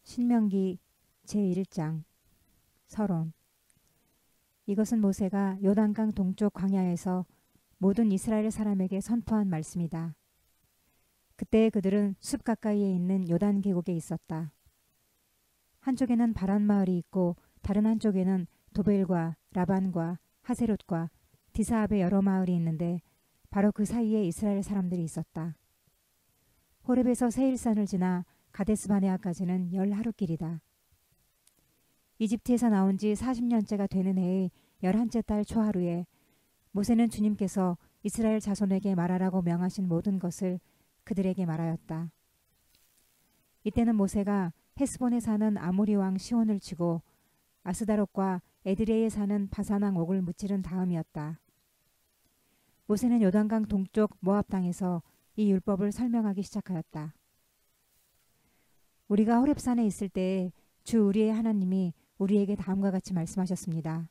신명기 제1장 서론. 이것은 모세가 요단강 동쪽 광야에서 모든 이스라엘 사람에게 선포한 말씀이다. 그때 그들은 숲 가까이에 있는 요단 계곡에 있었다. 한쪽에는 바란 마을이 있고 다른 한쪽에는 도벨과 라반과 하세롯과 디사압의 여러 마을이 있는데 바로 그 사이에 이스라엘 사람들이 있었다. 호렙에서 세일산을 지나 가데스 바네아까지는 10하루길이다. 이집트에서 나온 지 40년째가 되는 해의 11째 달 초하루에 모세는 주님께서 이스라엘 자손에게 말하라고 명하신 모든 것을 그들에게 말하였다. 이때는 모세가 헤스본에 사는 아모리 왕 시온을 치고 아스다롯과 에드레이에 사는 바산 왕 옥을 무찌른 다음이었다. 모세는 요단강 동쪽 모압 땅에서 이 율법을 설명하기 시작하였다. 우리가 호렙산에 있을 때에 주 우리의 하나님이 우리에게 다음과 같이 말씀하셨습니다.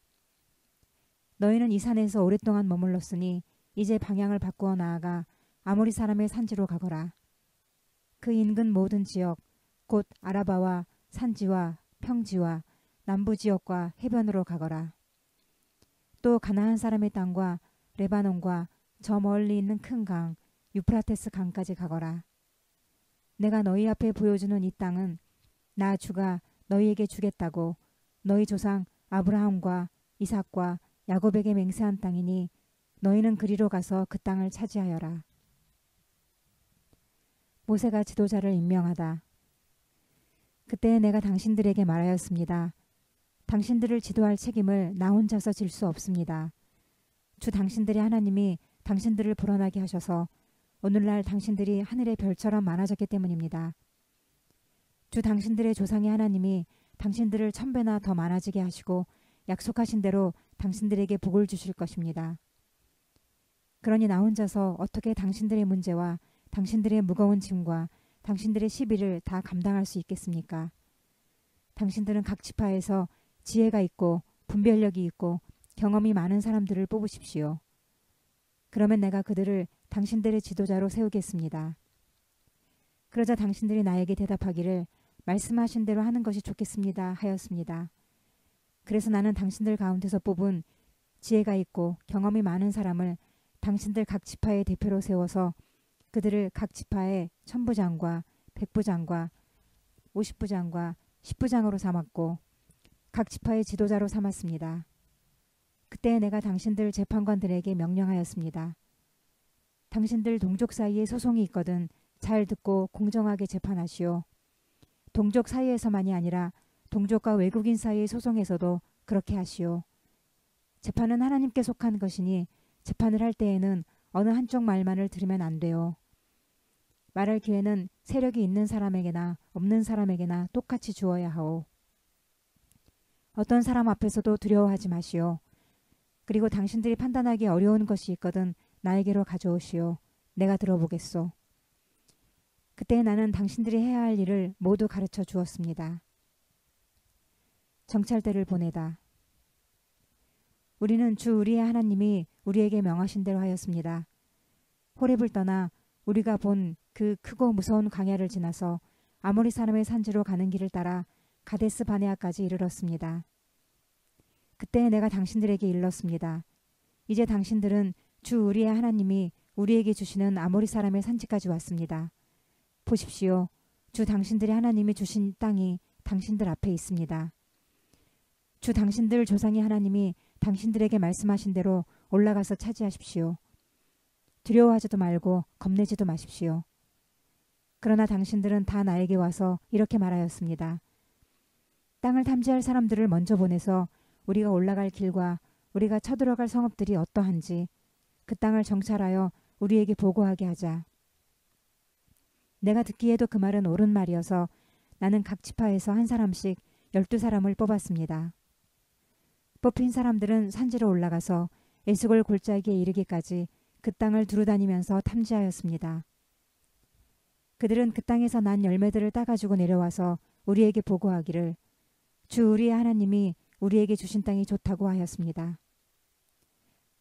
너희는 이 산에서 오랫동안 머물렀으니 이제 방향을 바꾸어 나아가 아모리 사람의 산지로 가거라. 그 인근 모든 지역 곧 아라바와 산지와 평지와 남부지역과 해변으로 가거라. 또 가나안 사람의 땅과 레바논과 저 멀리 있는 큰 강 유프라테스 강까지 가거라. 내가 너희 앞에 보여주는 이 땅은 나 주가 너희에게 주겠다고 너희 조상 아브라함과 이삭과 야곱에게 맹세한 땅이니 너희는 그리로 가서 그 땅을 차지하여라. 모세가 지도자를 임명하다. 그때 내가 당신들에게 말하였습니다. 당신들을 지도할 책임을 나 혼자서 질 수 없습니다. 주 당신들의 하나님이 당신들을 불어나게 하셔서 오늘날 당신들이 하늘의 별처럼 많아졌기 때문입니다. 주 당신들의 조상의 하나님이 당신들을 1000배나 더 많아지게 하시고 약속하신 대로 당신들에게 복을 주실 것입니다. 그러니 나 혼자서 어떻게 당신들의 문제와 당신들의 무거운 짐과 당신들의 시비를 다 감당할 수 있겠습니까? 당신들은 각 지파에서 지혜가 있고 분별력이 있고 경험이 많은 사람들을 뽑으십시오. 그러면 내가 그들을 당신들의 지도자로 세우겠습니다. 그러자 당신들이 나에게 대답하기를 말씀하신 대로 하는 것이 좋겠습니다 하였습니다. 그래서 나는 당신들 가운데서 뽑은 지혜가 있고 경험이 많은 사람을 당신들 각 지파의 대표로 세워서 그들을 각 지파의 1000부장과 100부장과 50부장과 10부장으로 삼았고 각 지파의 지도자로 삼았습니다. 그때 내가 당신들 재판관들에게 명령하였습니다. 당신들 동족 사이에 소송이 있거든 잘 듣고 공정하게 재판하시오. 동족 사이에서만이 아니라 동족과 외국인 사이의 소송에서도 그렇게 하시오. 재판은 하나님께 속한 것이니 재판을 할 때에는 어느 한쪽 말만을 들으면 안 돼요. 말할 기회는 세력이 있는 사람에게나 없는 사람에게나 똑같이 주어야 하오. 어떤 사람 앞에서도 두려워하지 마시오. 그리고 당신들이 판단하기 어려운 것이 있거든 나에게로 가져오시오. 내가 들어보겠소. 그때 나는 당신들이 해야 할 일을 모두 가르쳐 주었습니다. 정찰대를 보내다. 우리는 주 우리의 하나님이 우리에게 명하신 대로 하였습니다. 호렙을 떠나 우리가 본 그 크고 무서운 광야를 지나서 아모리 사람의 산지로 가는 길을 따라 가데스 바네아까지 이르렀습니다. 그때 내가 당신들에게 일렀습니다. 이제 당신들은 주 우리의 하나님이 우리에게 주시는 아모리 사람의 산지까지 왔습니다. 보십시오. 주 당신들의 하나님이 주신 땅이 당신들 앞에 있습니다. 주 당신들 조상의 하나님이 당신들에게 말씀하신 대로 올라가서 차지하십시오. 두려워하지도 말고 겁내지도 마십시오. 그러나 당신들은 다 나에게 와서 이렇게 말하였습니다. 땅을 탐지할 사람들을 먼저 보내서 우리가 올라갈 길과 우리가 쳐들어갈 성읍들이 어떠한지 그 땅을 정찰하여 우리에게 보고하게 하자. 내가 듣기에도 그 말은 옳은 말이어서 나는 각 지파에서 한 사람씩 12사람을 뽑았습니다. 뽑힌 사람들은 산지로 올라가서 에스골 골짜기에 이르기까지 그 땅을 두루다니면서 탐지하였습니다. 그들은 그 땅에서 난 열매들을 따가지고 내려와서 우리에게 보고하기를 주 우리의 하나님이 우리에게 주신 땅이 좋다고 하였습니다.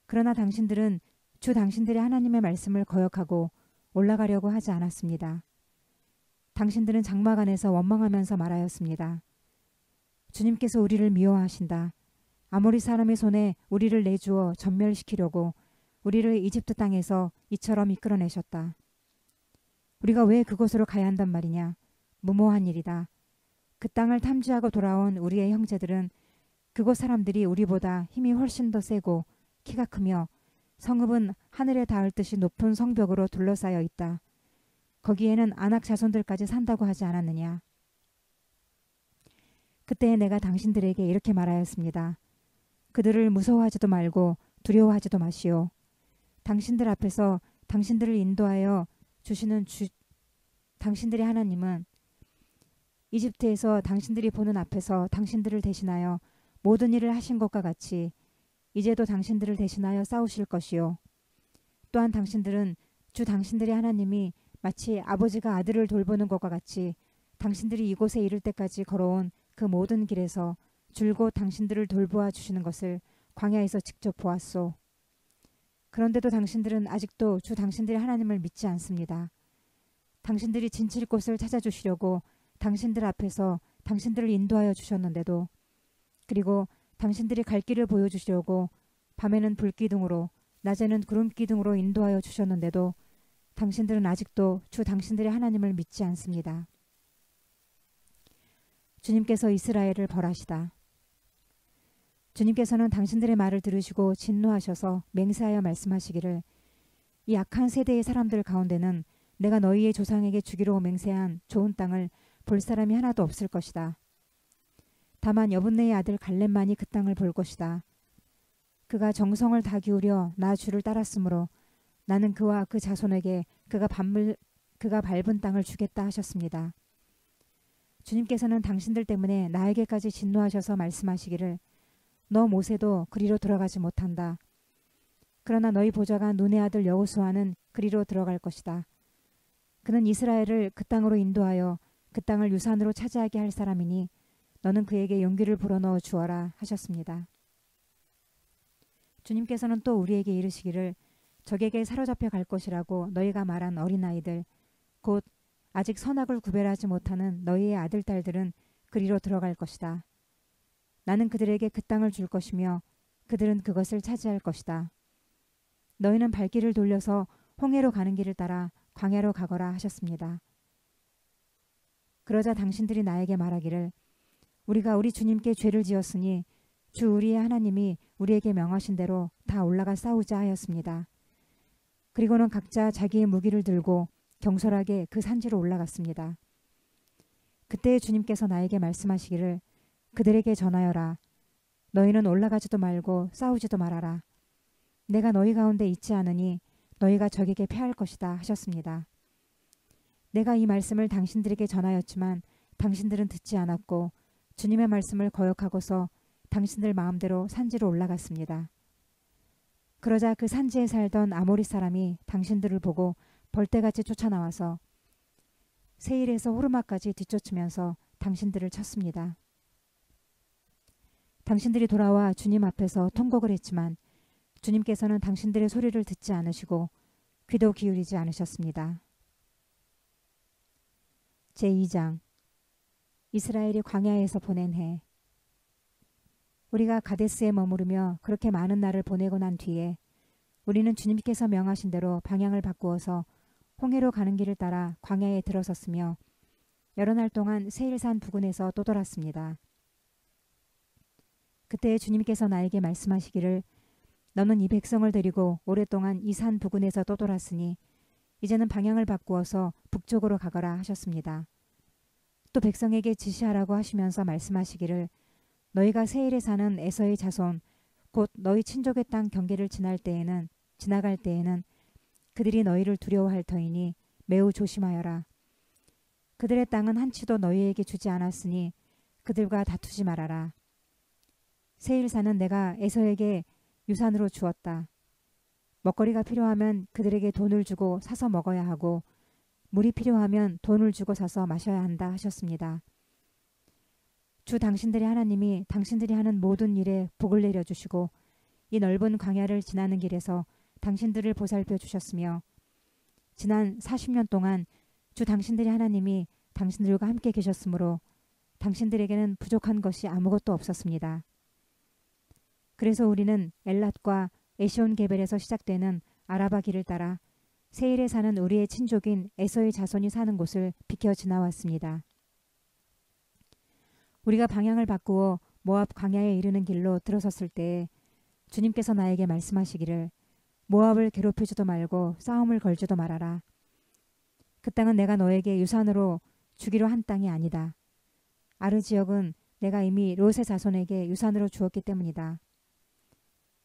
그러나 당신들은 주 당신들의 하나님의 말씀을 거역하고 올라가려고 하지 않았습니다. 당신들은 장막 안에서 원망하면서 말하였습니다. 주님께서 우리를 미워하신다. 아모리 사람의 손에 우리를 내주어 전멸시키려고 우리를 이집트 땅에서 이처럼 이끌어내셨다. 우리가 왜 그곳으로 가야 한단 말이냐. 무모한 일이다. 그 땅을 탐지하고 돌아온 우리의 형제들은 그곳 사람들이 우리보다 힘이 훨씬 더 세고 키가 크며 성읍은 하늘에 닿을 듯이 높은 성벽으로 둘러싸여 있다. 거기에는 아낙 자손들까지 산다고 하지 않았느냐. 그때 내가 당신들에게 이렇게 말하였습니다. 그들을 무서워하지도 말고 두려워하지도 마시오. 당신들 앞에서 당신들을 인도하여 주시는 당신들의 하나님은 이집트에서 당신들이 보는 앞에서 당신들을 대신하여 모든 일을 하신 것과 같이 이제도 당신들을 대신하여 싸우실 것이요. 또한 당신들은 주 당신들의 하나님이 마치 아버지가 아들을 돌보는 것과 같이 당신들이 이곳에 이를 때까지 걸어온 그 모든 길에서 줄곧 당신들을 돌보아 주시는 것을 광야에서 직접 보았소. 그런데도 당신들은 아직도 주 당신들의 하나님을 믿지 않습니다. 당신들이 진칠 곳을 찾아주시려고 당신들 앞에서 당신들을 인도하여 주셨는데도, 그리고 당신들이 갈 길을 보여주시려고 밤에는 불기둥으로 낮에는 구름기둥으로 인도하여 주셨는데도 당신들은 아직도 주 당신들의 하나님을 믿지 않습니다. 주님께서 이스라엘을 벌하시다. 주님께서는 당신들의 말을 들으시고 진노하셔서 맹세하여 말씀하시기를, 이 악한 세대의 사람들 가운데는 내가 너희의 조상에게 주기로 맹세한 좋은 땅을 볼 사람이 하나도 없을 것이다. 다만 여분네의 아들 갈렙만이 그 땅을 볼 것이다. 그가 정성을 다 기울여 나 주를 따랐으므로 나는 그와 그 자손에게 그가 밟은 땅을 주겠다 하셨습니다. 주님께서는 당신들 때문에 나에게까지 진노하셔서 말씀하시기를, 너 모세도 그리로 들어가지 못한다. 그러나 너희 보좌가 눈의 아들 여호수아는 그리로 들어갈 것이다. 그는 이스라엘을 그 땅으로 인도하여 그 땅을 유산으로 차지하게 할 사람이니 너는 그에게 용기를 불어넣어 주어라 하셨습니다. 주님께서는 또 우리에게 이르시기를, 적에게 사로잡혀 갈 것이라고 너희가 말한 어린아이들, 곧 아직 선악을 구별하지 못하는 너희의 아들, 딸들은 그리로 들어갈 것이다. 나는 그들에게 그 땅을 줄 것이며 그들은 그것을 차지할 것이다. 너희는 발길을 돌려서 홍해로 가는 길을 따라 광야로 가거라 하셨습니다. 그러자 당신들이 나에게 말하기를, 우리가 우리 주님께 죄를 지었으니 주 우리의 하나님이 우리에게 명하신 대로 다 올라가 싸우자 하였습니다. 그리고는 각자 자기의 무기를 들고 경솔하게 그 산지로 올라갔습니다. 그때 주님께서 나에게 말씀하시기를, 그들에게 전하여라. 너희는 올라가지도 말고 싸우지도 말아라. 내가 너희 가운데 있지 않으니 너희가 적에게 패할 것이다 하셨습니다. 내가 이 말씀을 당신들에게 전하였지만 당신들은 듣지 않았고 주님의 말씀을 거역하고서 당신들 마음대로 산지로 올라갔습니다. 그러자 그 산지에 살던 아모리 사람이 당신들을 보고 벌떼같이 쫓아나와서 세일에서 호르마까지 뒤쫓으면서 당신들을 쳤습니다. 당신들이 돌아와 주님 앞에서 통곡을 했지만 주님께서는 당신들의 소리를 듣지 않으시고 귀도 기울이지 않으셨습니다. 제2장 이스라엘이 광야에서 보낸 해. 우리가 가데스에 머무르며 그렇게 많은 날을 보내고 난 뒤에 우리는 주님께서 명하신 대로 방향을 바꾸어서 홍해로 가는 길을 따라 광야에 들어섰으며 여러 날 동안 세일산 부근에서 또 돌았습니다. 그때 주님께서 나에게 말씀하시기를, 너는 이 백성을 데리고 오랫동안 이 산 부근에서 또 돌았으니 이제는 방향을 바꾸어서 북쪽으로 가거라 하셨습니다. 또 백성에게 지시하라고 하시면서 말씀하시기를, 너희가 세일에 사는 에서의 자손 곧 너희 친족의 땅 경계를 지나갈 때에는 그들이 너희를 두려워할 터이니 매우 조심하여라. 그들의 땅은 한치도 너희에게 주지 않았으니 그들과 다투지 말아라. 세일산은 내가 에서에게 유산으로 주었다. 먹거리가 필요하면 그들에게 돈을 주고 사서 먹어야 하고 물이 필요하면 돈을 주고 사서 마셔야 한다 하셨습니다. 주 당신들의 하나님이 당신들이 하는 모든 일에 복을 내려주시고 이 넓은 광야를 지나는 길에서 당신들을 보살펴 주셨으며 지난 40년 동안 주 당신들의 하나님이 당신들과 함께 계셨으므로 당신들에게는 부족한 것이 아무것도 없었습니다. 그래서 우리는 엘랏과 에시온게벨에서 시작되는 아라바 길을 따라 세일에 사는 우리의 친족인 에서의 자손이 사는 곳을 비켜 지나왔습니다. 우리가 방향을 바꾸어 모압 광야에 이르는 길로 들어섰을 때에 주님께서 나에게 말씀하시기를 모압을 괴롭히지도 말고 싸움을 걸지도 말아라. 그 땅은 내가 너에게 유산으로 주기로 한 땅이 아니다. 아르 지역은 내가 이미 롯의 자손에게 유산으로 주었기 때문이다.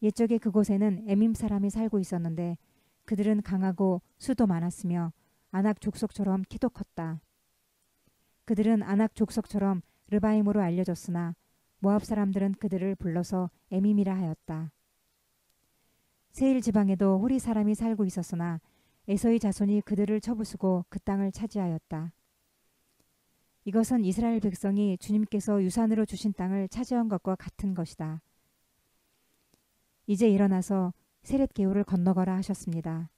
옛적에 그곳에는 에밈 사람이 살고 있었는데 그들은 강하고 수도 많았으며 아낙 족속처럼 키도 컸다. 그들은 아낙 족속처럼 르바임으로 알려졌으나 모압 사람들은 그들을 불러서 에밈이라 하였다. 세일 지방에도 호리 사람이 살고 있었으나 에서의 자손이 그들을 쳐부수고 그 땅을 차지하였다. 이것은 이스라엘 백성이 주님께서 유산으로 주신 땅을 차지한 것과 같은 것이다. 이제 일어나서 세렛 게울을 건너거라 하셨습니다.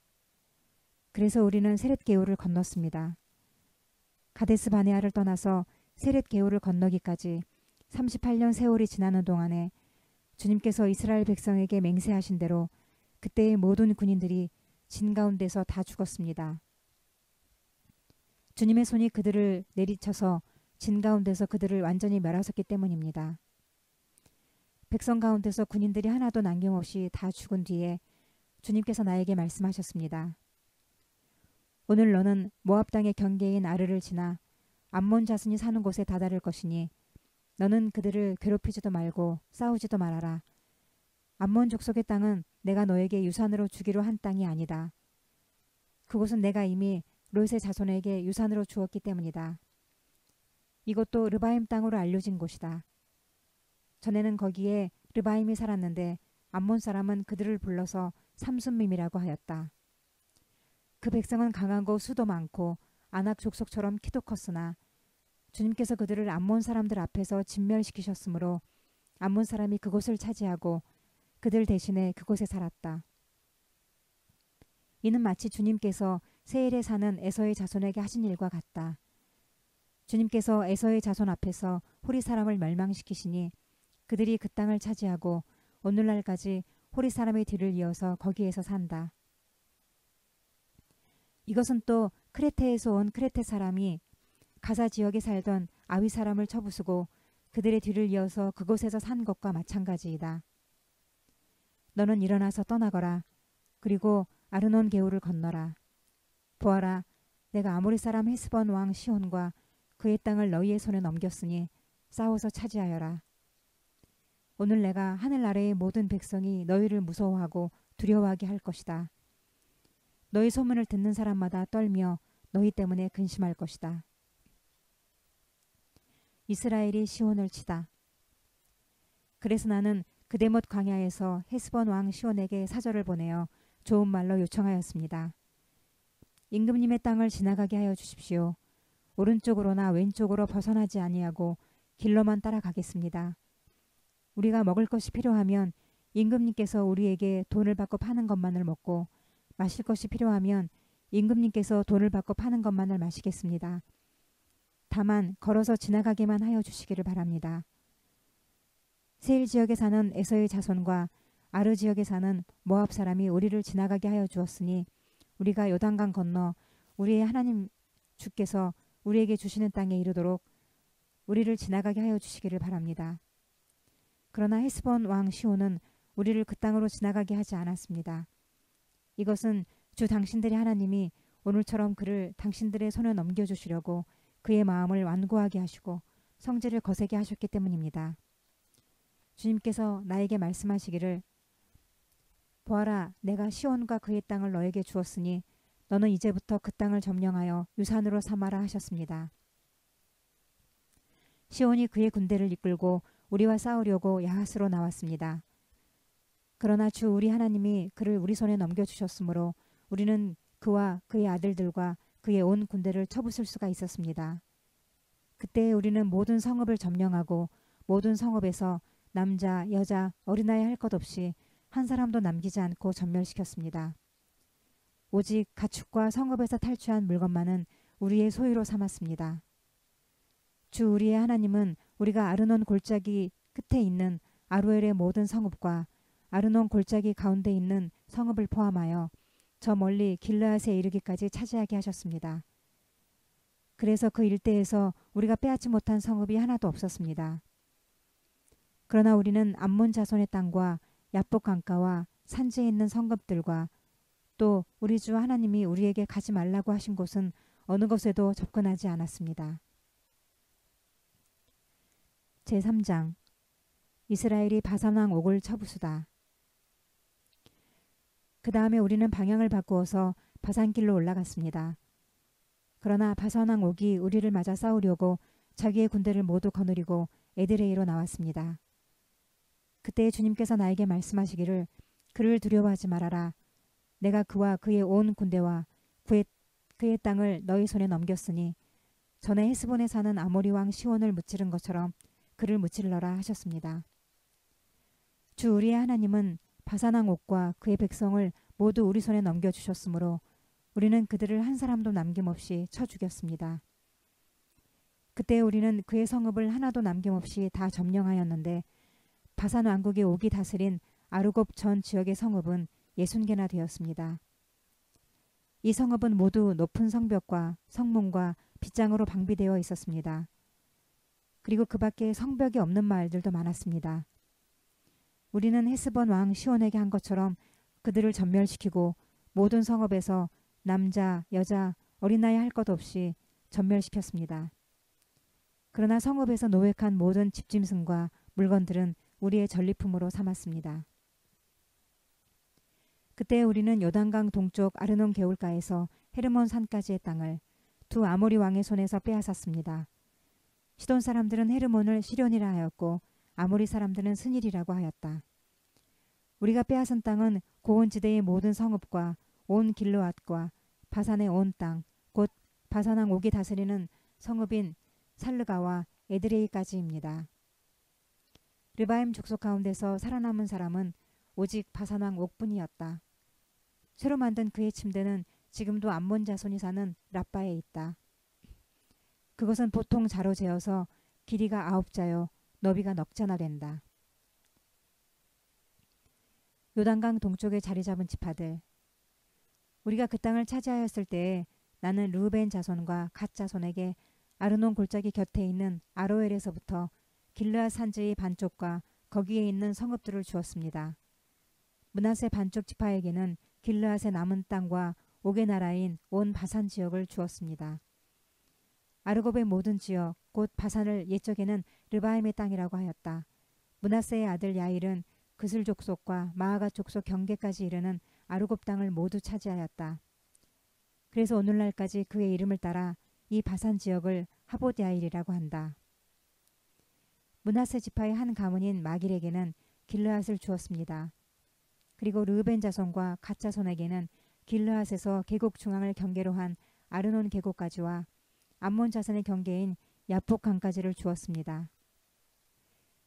그래서 우리는 세렛 게울을 건넜습니다. 가데스 바네아를 떠나서 세렛 게울을 건너기까지 38년 세월이 지나는 동안에 주님께서 이스라엘 백성에게 맹세하신 대로 그때의 모든 군인들이 진 가운데서 다 죽었습니다. 주님의 손이 그들을 내리쳐서 진 가운데서 그들을 완전히 멸하셨기 때문입니다. 백성 가운데서 군인들이 하나도 남김없이 다 죽은 뒤에 주님께서 나에게 말씀하셨습니다. 오늘 너는 모압 땅의 경계인 아르를 지나 암몬 자손이 사는 곳에 다다를 것이니 너는 그들을 괴롭히지도 말고 싸우지도 말아라. 암몬 족속의 땅은 내가 너에게 유산으로 주기로 한 땅이 아니다. 그곳은 내가 이미 롯의 자손에게 유산으로 주었기 때문이다. 이것도 르바임 땅으로 알려진 곳이다. 전에는 거기에 르바임이 살았는데 암몬 사람은 그들을 불러서 삼순밈이라고 하였다. 그 백성은 강하고 수도 많고 아낙 족속처럼 키도 컸으나 주님께서 그들을 암몬 사람들 앞에서 진멸시키셨으므로 암몬 사람이 그곳을 차지하고 그들 대신에 그곳에 살았다. 이는 마치 주님께서 세일에 사는 에서의 자손에게 하신 일과 같다. 주님께서 에서의 자손 앞에서 호리 사람을 멸망시키시니 그들이 그 땅을 차지하고 오늘날까지 호리 사람의 뒤를 이어서 거기에서 산다. 이것은 또 크레테에서 온 크레테 사람이 가사 지역에 살던 아위 사람을 쳐부수고 그들의 뒤를 이어서 그곳에서 산 것과 마찬가지이다. 너는 일어나서 떠나거라. 그리고 아르논 게울을 건너라. 보아라, 내가 아모리 사람 헤스본 왕 시온과 그의 땅을 너희의 손에 넘겼으니 싸워서 차지하여라. 오늘 내가 하늘 아래의 모든 백성이 너희를 무서워하고 두려워하게 할 것이다. 너희 소문을 듣는 사람마다 떨며 너희 때문에 근심할 것이다. 이스라엘이 시온을 치다. 그래서 나는 그데못 광야에서 헤스본 왕 시온에게 사절을 보내어 좋은 말로 요청하였습니다. 임금님의 땅을 지나가게 하여 주십시오. 오른쪽으로나 왼쪽으로 벗어나지 아니하고 길로만 따라가겠습니다. 우리가 먹을 것이 필요하면 임금님께서 우리에게 돈을 받고 파는 것만을 먹고 마실 것이 필요하면 임금님께서 돈을 받고 파는 것만을 마시겠습니다. 다만 걸어서 지나가게만 하여 주시기를 바랍니다. 세일 지역에 사는 에서의 자손과 아르 지역에 사는 모압 사람이 우리를 지나가게 하여 주었으니 우리가 요단강 건너 우리의 하나님 주께서 우리에게 주시는 땅에 이르도록 우리를 지나가게 하여 주시기를 바랍니다. 그러나 헤스본 왕 시온은 우리를 그 땅으로 지나가게 하지 않았습니다. 이것은 주 당신들의 하나님이 오늘처럼 그를 당신들의 손에 넘겨주시려고 그의 마음을 완고하게 하시고 성질을 거세게 하셨기 때문입니다. 주님께서 나에게 말씀하시기를 보아라, 내가 시온과 그의 땅을 너에게 주었으니 너는 이제부터 그 땅을 점령하여 유산으로 삼아라 하셨습니다. 시온이 그의 군대를 이끌고 우리와 싸우려고 야하스로 나왔습니다. 그러나 주 우리 하나님이 그를 우리 손에 넘겨주셨으므로 우리는 그와 그의 아들들과 그의 온 군대를 쳐부술 수가 있었습니다. 그때 우리는 모든 성읍을 점령하고 모든 성읍에서 남자, 여자, 어린아이 할 것 없이 한 사람도 남기지 않고 전멸시켰습니다. 오직 가축과 성읍에서 탈취한 물건만은 우리의 소유로 삼았습니다. 주 우리의 하나님은 우리가 아르논 골짜기 끝에 있는 아로엘의 모든 성읍과 아르논 골짜기 가운데 있는 성읍을 포함하여 저 멀리 길르앗에 이르기까지 차지하게 하셨습니다. 그래서 그 일대에서 우리가 빼앗지 못한 성읍이 하나도 없었습니다. 그러나 우리는 암몬 자손의 땅과 야복 강가와 산지에 있는 성읍들과 또 우리 주 하나님이 우리에게 가지 말라고 하신 곳은 어느 곳에도 접근하지 않았습니다. 제3장 이스라엘이 바산 왕 옥을 쳐부수다. 그 다음에 우리는 방향을 바꾸어서 바산길로 올라갔습니다. 그러나 바산 왕 옥이 우리를 맞아 싸우려고 자기의 군대를 모두 거느리고 에드레이로 나왔습니다. 그때 주님께서 나에게 말씀하시기를 그를 두려워하지 말아라. 내가 그와 그의 온 군대와 그의 땅을 너희 손에 넘겼으니 전에 헤스본에 사는 아모리 왕 시온을 무찌른 것처럼 그를 무찔러라 하셨습니다. 주 우리의 하나님은 바산 왕 옥과 그의 백성을 모두 우리 손에 넘겨주셨으므로 우리는 그들을 한 사람도 남김없이 쳐 죽였습니다. 그때 우리는 그의 성읍을 하나도 남김없이 다 점령하였는데 바산 왕국의 옥이 다스린 아르곱 전 지역의 성읍은 60개나 되었습니다. 이 성읍은 모두 높은 성벽과 성문과 빗장으로 방비되어 있었습니다. 그리고 그 밖에 성벽이 없는 마을들도 많았습니다. 우리는 헤스본 왕 시온에게 한 것처럼 그들을 전멸시키고 모든 성읍에서 남자, 여자, 어린아이 할 것 없이 전멸시켰습니다. 그러나 성읍에서 노획한 모든 집짐승과 물건들은 우리의 전리품으로 삼았습니다. 그때 우리는 요단강 동쪽 아르논 개울가에서 헤르몬 산까지의 땅을 두 아모리 왕의 손에서 빼앗았습니다. 시돈 사람들은 헤르몬을 시련이라 하였고 아모리 사람들은 스닐이라고 하였다. 우리가 빼앗은 땅은 고온지대의 모든 성읍과 온 길르앗과 바산의 온 땅, 곧 바산 왕 옥이 다스리는 성읍인 살르가와 에드레이까지입니다. 르바임 족속 가운데서 살아남은 사람은 오직 바산 왕 옥뿐이었다. 새로 만든 그의 침대는 지금도 암몬 자손이 사는 랍바에 있다. 그것은 보통 자로 재어서 길이가 9자요 너비가 넉자나 된다. 요단강 동쪽에 자리 잡은 지파들. 우리가 그 땅을 차지하였을 때에 나는 르우벤 자손과 갓 자손에게 아르논 골짜기 곁에 있는 아로엘에서부터 길르앗 산지의 반쪽과 거기에 있는 성읍들을 주었습니다. 므낫세 반쪽 지파에게는 길르앗의 남은 땅과 옥의 나라인 온 바산 지역을 주었습니다. 아르곱의 모든 지역, 곧 바산을 옛적에는 르바임의 땅이라고 하였다. 므낫세의 아들 야일은 그슬 족속과 마아가 족속 경계까지 이르는 아르곱 땅을 모두 차지하였다. 그래서 오늘날까지 그의 이름을 따라 이 바산 지역을 하봇 야일이라고 한다. 므낫세 지파의 한 가문인 마길에게는 길르앗을 주었습니다. 그리고 르우벤 자손과 갓 자손에게는 길르앗에서 계곡 중앙을 경계로 한 아르논 계곡까지와 암몬 자손의 경계인 야폭 강까지를 주었습니다.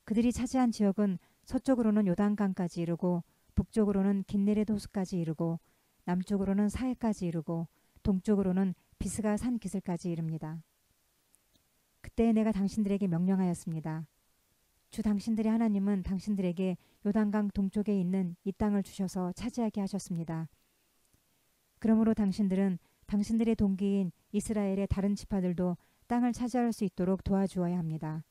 그들이 차지한 지역은 서쪽으로는 요단강까지 이르고 북쪽으로는 긴네렛 호수까지 이르고 남쪽으로는 사해까지 이르고 동쪽으로는 비스가 산 기슭까지 이릅니다. 그때 내가 당신들에게 명령하였습니다. 주 당신들의 하나님은 당신들에게 요단강 동쪽에 있는 이 땅을 주셔서 차지하게 하셨습니다. 그러므로 당신들은 당신들의 동기인 이스라엘의 다른 지파들도 땅을 차지할 수 있도록 도와주어야 합니다.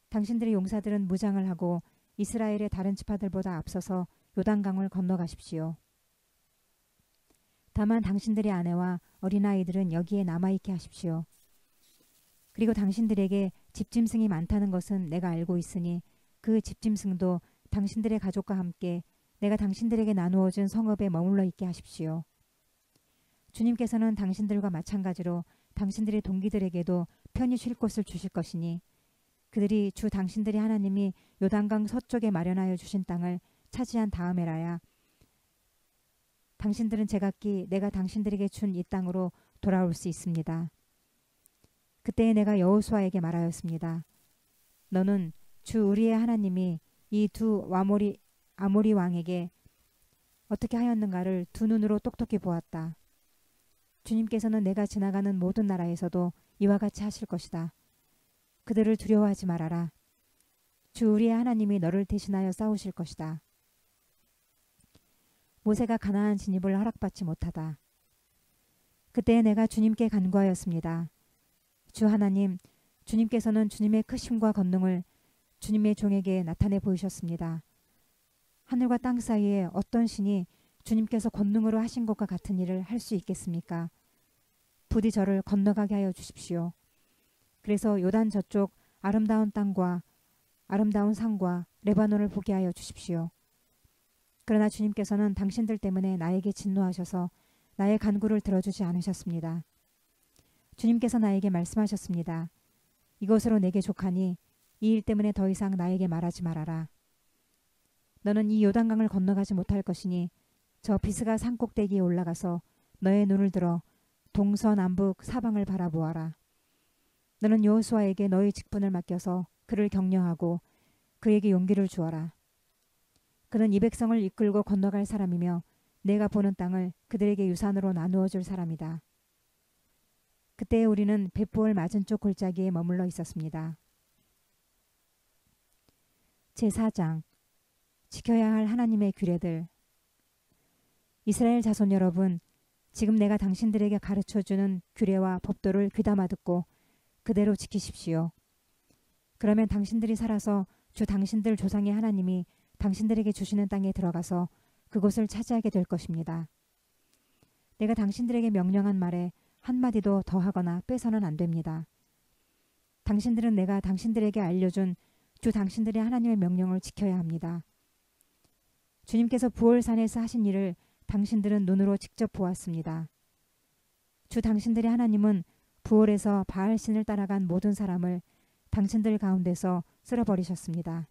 당신들의 용사들은 무장을 하고 이스라엘의 다른 지파들보다 앞서서 요단강을 건너가십시오. 다만 당신들의 아내와 어린아이들은 여기에 남아있게 하십시오. 그리고 당신들에게 집짐승이 많다는 것은 내가 알고 있으니 그 집짐승도 당신들의 가족과 함께 내가 당신들에게 나누어 준 성읍에 머물러 있게 하십시오. 주님께서는 당신들과 마찬가지로 당신들의 동기들에게도 편히 쉴 곳을 주실 것이니 그들이 주 당신들의 하나님이 요단강 서쪽에 마련하여 주신 땅을 차지한 다음에라야 당신들은 제각기 내가 당신들에게 준 이 땅으로 돌아올 수 있습니다. 그때 내가 여호수아에게 말하였습니다. 너는 주 우리의 하나님이 이 두 아모리 왕에게 어떻게 하였는가를 두 눈으로 똑똑히 보았다. 주님께서는 내가 지나가는 모든 나라에서도 이와 같이 하실 것이다. 그들을 두려워하지 말아라. 주 우리의 하나님이 너를 대신하여 싸우실 것이다. 모세가 가나안 진입을 허락받지 못하다. 그때 내가 주님께 간구하였습니다. 주 하나님, 주님께서는 주님의 크심과 권능을 주님의 종에게 나타내 보이셨습니다. 하늘과 땅 사이에 어떤 신이 주님께서 권능으로 하신 것과 같은 일을 할 수 있겠습니까? 부디 저를 건너가게 하여 주십시오. 그래서 요단 저쪽 아름다운 땅과 아름다운 산과 레바논을 보게 하여 주십시오. 그러나 주님께서는 당신들 때문에 나에게 진노하셔서 나의 간구를 들어주지 않으셨습니다. 주님께서 나에게 말씀하셨습니다. 이것으로 내게 족하니 이 일 때문에 더 이상 나에게 말하지 말아라. 너는 이 요단강을 건너가지 못할 것이니 저 비스가 산 꼭대기에 올라가서 너의 눈을 들어 동서남북 사방을 바라보아라. 너는 여호수아에게 너의 직분을 맡겨서 그를 격려하고 그에게 용기를 주어라. 그는 이 백성을 이끌고 건너갈 사람이며 내가 보는 땅을 그들에게 유산으로 나누어 줄 사람이다. 그때 우리는 벳부을 맞은쪽 골짜기에 머물러 있었습니다. 제4장 지켜야 할 하나님의 규례들. 이스라엘 자손 여러분, 지금 내가 당신들에게 가르쳐주는 규례와 법도를 귀담아 듣고 그대로 지키십시오. 그러면 당신들이 살아서 주 당신들 조상의 하나님이 당신들에게 주시는 땅에 들어가서 그곳을 차지하게 될 것입니다. 내가 당신들에게 명령한 말에 한마디도 더하거나 빼서는 안 됩니다. 당신들은 내가 당신들에게 알려준 주 당신들의 하나님의 명령을 지켜야 합니다. 주님께서 부월산에서 하신 일을 당신들은 눈으로 직접 보았습니다. 주 당신들의 하나님은 부월에서 바알신을 따라간 모든 사람을 당신들 가운데서 쓸어버리셨습니다.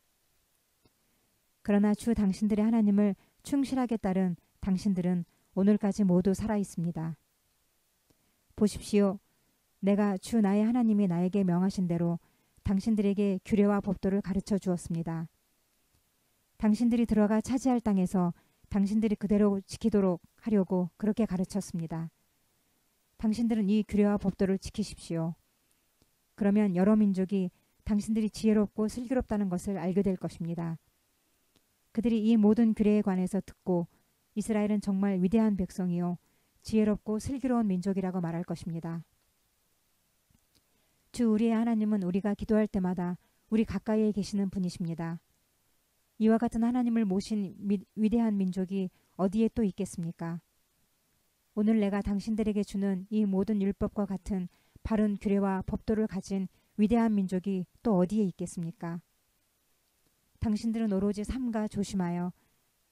그러나 주 당신들의 하나님을 충실하게 따른 당신들은 오늘까지 모두 살아 있습니다. 보십시오. 내가 주 나의 하나님이 나에게 명하신 대로 당신들에게 규례와 법도를 가르쳐 주었습니다. 당신들이 들어가 차지할 땅에서 당신들이 그대로 지키도록 하려고 그렇게 가르쳤습니다. 당신들은 이 규례와 법도를 지키십시오. 그러면 여러 민족이 당신들이 지혜롭고 슬기롭다는 것을 알게 될 것입니다. 그들이 이 모든 규례에 관해서 듣고 이스라엘은 정말 위대한 백성이요 지혜롭고 슬기로운 민족이라고 말할 것입니다. 주 우리의 하나님은 우리가 기도할 때마다 우리 가까이에 계시는 분이십니다. 이와 같은 하나님을 모신 위대한 민족이 어디에 또 있겠습니까? 오늘 내가 당신들에게 주는 이 모든 율법과 같은 바른 규례와 법도를 가진 위대한 민족이 또 어디에 있겠습니까? 당신들은 오로지 삼가 조심하여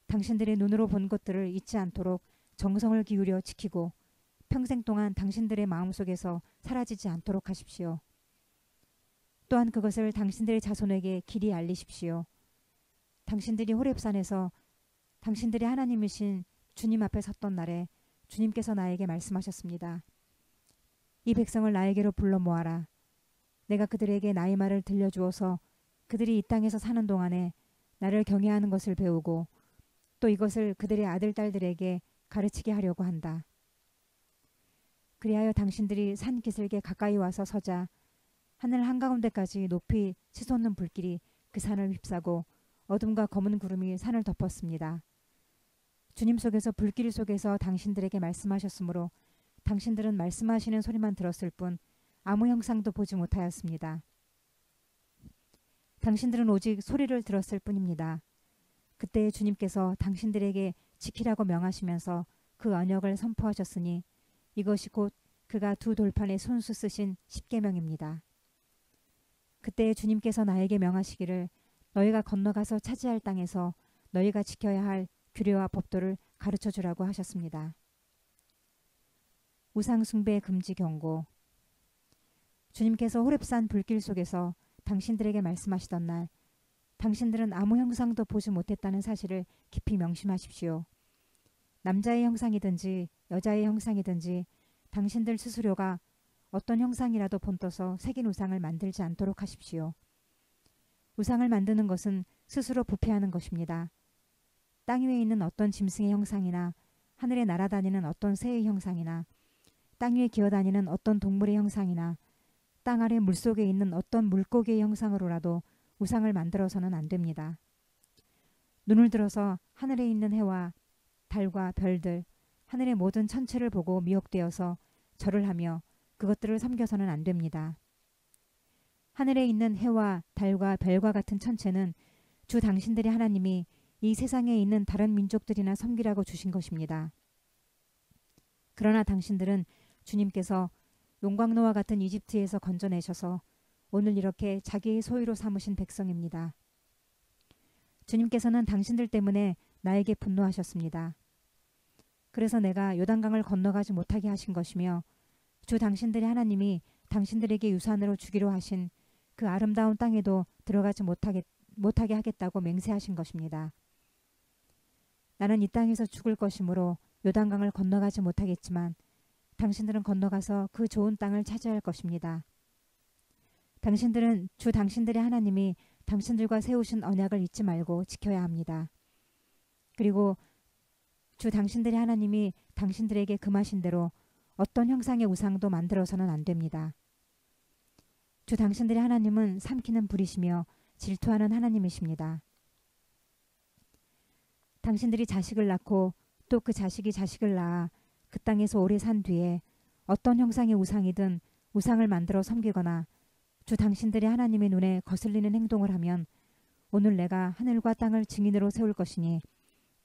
당신들의 눈으로 본 것들을 잊지 않도록 정성을 기울여 지키고 평생 동안 당신들의 마음속에서 사라지지 않도록 하십시오. 또한 그것을 당신들의 자손에게 길이 알리십시오. 당신들이 호렙산에서 당신들의 하나님이신 주님 앞에 섰던 날에 주님께서 나에게 말씀하셨습니다. 이 백성을 나에게로 불러 모아라. 내가 그들에게 나의 말을 들려주어서 그들이 이 땅에서 사는 동안에 나를 경외하는 것을 배우고 또 이것을 그들의 아들, 딸들에게 가르치게 하려고 한다. 그리하여 당신들이 산 기슭에 가까이 와서 서자 하늘 한가운데까지 높이 치솟는 불길이 그 산을 휩싸고 어둠과 검은 구름이 산을 덮었습니다. 주님 속에서 불길 속에서 당신들에게 말씀하셨으므로 당신들은 말씀하시는 소리만 들었을 뿐 아무 형상도 보지 못하였습니다. 당신들은 오직 소리를 들었을 뿐입니다. 그때 주님께서 당신들에게 지키라고 명하시면서 그 언약을 선포하셨으니 이것이 곧 그가 두 돌판에 손수 쓰신 십계명입니다. 그때 주님께서 나에게 명하시기를 너희가 건너가서 차지할 땅에서 너희가 지켜야 할 규례와 법도를 가르쳐 주라고 하셨습니다. 우상숭배 금지 경고. 주님께서 호렙산 불길 속에서 당신들에게 말씀하시던 날 당신들은 아무 형상도 보지 못했다는 사실을 깊이 명심하십시오. 남자의 형상이든지 여자의 형상이든지 당신들 스스로가 어떤 형상이라도 본떠서 새긴 우상을 만들지 않도록 하십시오. 우상을 만드는 것은 스스로 부패하는 것입니다. 땅 위에 있는 어떤 짐승의 형상이나 하늘에 날아다니는 어떤 새의 형상이나 땅 위에 기어다니는 어떤 동물의 형상이나 땅 아래 물속에 있는 어떤 물고기의 형상으로라도 우상을 만들어서는 안 됩니다. 눈을 들어서 하늘에 있는 해와 달과 별들, 하늘의 모든 천체를 보고 미혹되어서 절을 하며 그것들을 섬겨서는 안 됩니다. 하늘에 있는 해와 달과 별과 같은 천체는 주 당신들의 하나님이 이 세상에 있는 다른 민족들이나 섬기라고 주신 것입니다. 그러나 당신들은 주님께서 용광로와 같은 이집트에서 건져내셔서 오늘 이렇게 자기의 소유로 삼으신 백성입니다. 주님께서는 당신들 때문에 나에게 분노하셨습니다. 그래서 내가 요단강을 건너가지 못하게 하신 것이며 주 당신들의 하나님이 당신들에게 유산으로 주기로 하신 그 아름다운 땅에도 들어가지 못하게 하겠다고 맹세하신 것입니다. 나는 이 땅에서 죽을 것이므로 요단강을 건너가지 못하겠지만 당신들은 건너가서 그 좋은 땅을 차지할 것입니다. 당신들은 주 당신들의 하나님이 당신들과 세우신 언약을 잊지 말고 지켜야 합니다. 그리고 주 당신들의 하나님이 당신들에게 금하신 대로 어떤 형상의 우상도 만들어서는 안 됩니다. 주 당신들의 하나님은 삼키는 불이시며 질투하는 하나님이십니다. 당신들이 자식을 낳고 또 그 자식이 자식을 낳아 그 땅에서 오래 산 뒤에 어떤 형상의 우상이든 우상을 만들어 섬기거나 주 당신들의 하나님의 눈에 거슬리는 행동을 하면 오늘 내가 하늘과 땅을 증인으로 세울 것이니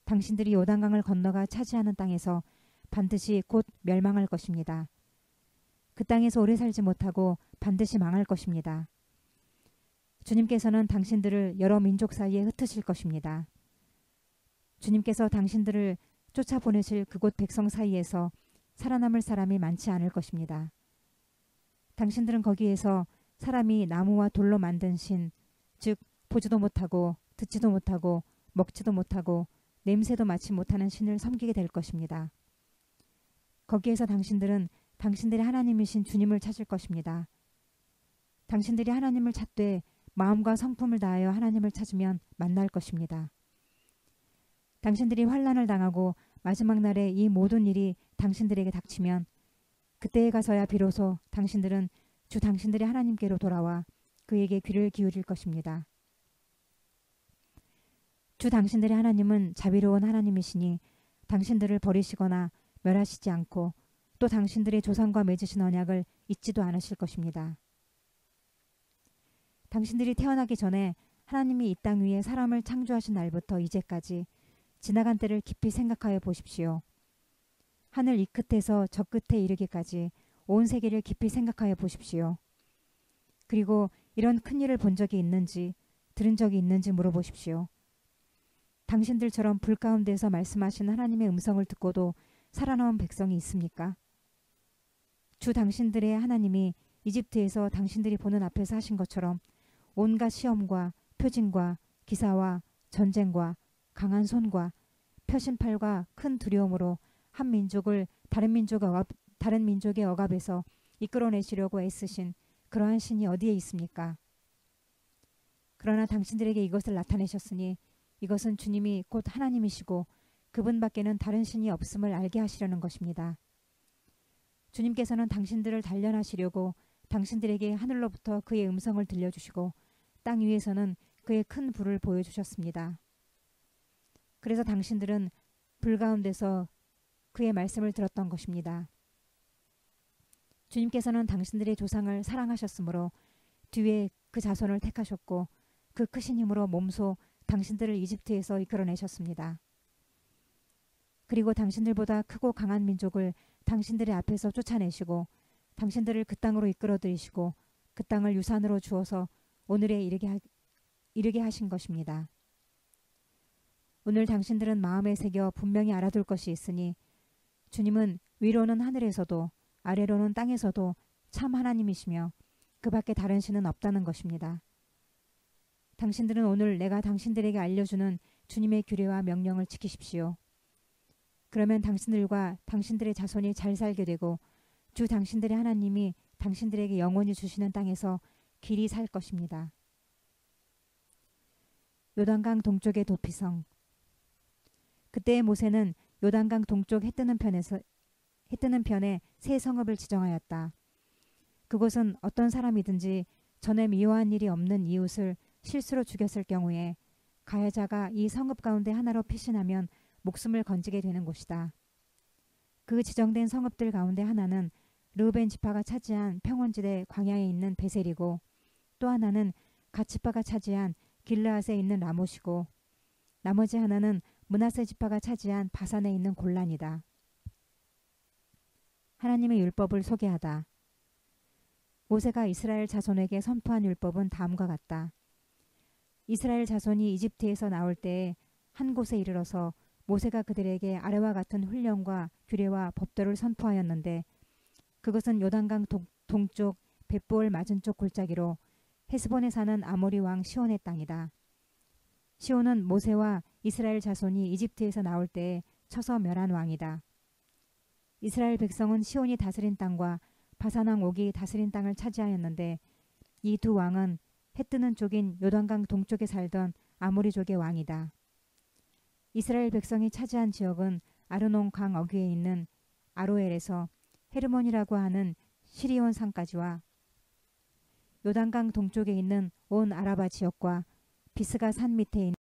당신들이 요단강을 건너가 차지하는 땅에서 반드시 곧 멸망할 것입니다. 그 땅에서 오래 살지 못하고 반드시 망할 것입니다. 주님께서는 당신들을 여러 민족 사이에 흩으실 것입니다. 주님께서 당신들을 쫓아보내실 그곳 백성 사이에서 살아남을 사람이 많지 않을 것입니다. 당신들은 거기에서 사람이 나무와 돌로 만든 신, 즉 보지도 못하고 듣지도 못하고 먹지도 못하고 냄새도 맡지 못하는 신을 섬기게 될 것입니다. 거기에서 당신들은 당신들의 하나님이신 주님을 찾을 것입니다. 당신들이 하나님을 찾되 마음과 성품을 다하여 하나님을 찾으면 만날 것입니다. 당신들이 환난을 당하고 마지막 날에 이 모든 일이 당신들에게 닥치면 그때에 가서야 비로소 당신들은 주 당신들의 하나님께로 돌아와 그에게 귀를 기울일 것입니다. 주 당신들의 하나님은 자비로운 하나님이시니 당신들을 버리시거나 멸하시지 않고 또 당신들의 조상과 맺으신 언약을 잊지도 않으실 것입니다. 당신들이 태어나기 전에 하나님이 이 땅 위에 사람을 창조하신 날부터 이제까지 지나간 때를 깊이 생각하여 보십시오. 하늘 이 끝에서 저 끝에 이르기까지 온 세계를 깊이 생각하여 보십시오. 그리고 이런 큰일을 본 적이 있는지 들은 적이 있는지 물어보십시오. 당신들처럼 불 가운데서 말씀하신 하나님의 음성을 듣고도 살아남은 백성이 있습니까? 주 당신들의 하나님이 이집트에서 당신들이 보는 앞에서 하신 것처럼 온갖 시험과 표징과 기사와 전쟁과 강한 손과 표신팔과 큰 두려움으로 한 민족을 다른 민족의 억압에서 이끌어내시려고 애쓰신 그러한 신이 어디에 있습니까? 그러나 당신들에게 이것을 나타내셨으니 이것은 주님이 곧 하나님이시고 그분밖에는 다른 신이 없음을 알게 하시려는 것입니다. 주님께서는 당신들을 단련하시려고 당신들에게 하늘로부터 그의 음성을 들려주시고 땅 위에서는 그의 큰 불을 보여주셨습니다. 그래서 당신들은 불 가운데서 그의 말씀을 들었던 것입니다. 주님께서는 당신들의 조상을 사랑하셨으므로 뒤에 그 자손을 택하셨고 그 크신 힘으로 몸소 당신들을 이집트에서 이끌어내셨습니다. 그리고 당신들보다 크고 강한 민족을 당신들의 앞에서 쫓아내시고 당신들을 그 땅으로 이끌어들이시고 그 땅을 유산으로 주어서 오늘에 이르게 하신 것입니다. 오늘 당신들은 마음에 새겨 분명히 알아둘 것이 있으니 주님은 위로는 하늘에서도 아래로는 땅에서도 참 하나님이시며 그 밖에 다른 신은 없다는 것입니다. 당신들은 오늘 내가 당신들에게 알려주는 주님의 규례와 명령을 지키십시오. 그러면 당신들과 당신들의 자손이 잘 살게 되고 주 당신들의 하나님이 당신들에게 영원히 주시는 땅에서 길이 살 것입니다. 요단강 동쪽의 도피성. 그때의 모세는 요단강 동쪽 해뜨는 편에 새 성읍을 지정하였다. 그곳은 어떤 사람이든지 전에 미워한 일이 없는 이웃을 실수로 죽였을 경우에 가해자가 이 성읍 가운데 하나로 피신하면 목숨을 건지게 되는 곳이다. 그 지정된 성읍들 가운데 하나는 르우벤 지파가 차지한 평원지대 광야에 있는 베셀이고, 또 하나는 갓 지파가 차지한 길르앗에 있는 라못이고, 나머지 하나는 므낫세 지파가 차지한 바산에 있는 골란이다. 하나님의 율법을 소개하다. 모세가 이스라엘 자손에게 선포한 율법은 다음과 같다. 이스라엘 자손이 이집트에서 나올 때에 한 곳에 이르러서 모세가 그들에게 아래와 같은 훈령과 규례와 법도를 선포하였는데, 그것은 요단강 동쪽 벳부올 맞은쪽 골짜기로 헤스본에 사는 아모리 왕 시온의 땅이다. 시온은 모세와 이스라엘 자손이 이집트에서 나올 때에 쳐서 멸한 왕이다. 이스라엘 백성은 시온이 다스린 땅과 바산 왕 옥이 다스린 땅을 차지하였는데, 이 두 왕은 해 뜨는 쪽인 요단강 동쪽에 살던 아모리족의 왕이다. 이스라엘 백성이 차지한 지역은 아르논 강 어귀에 있는 아로엘에서 헤르몬이라고 하는 시리온 산까지와 요단강 동쪽에 있는 온 아라바 지역과 비스가 산 밑에 있는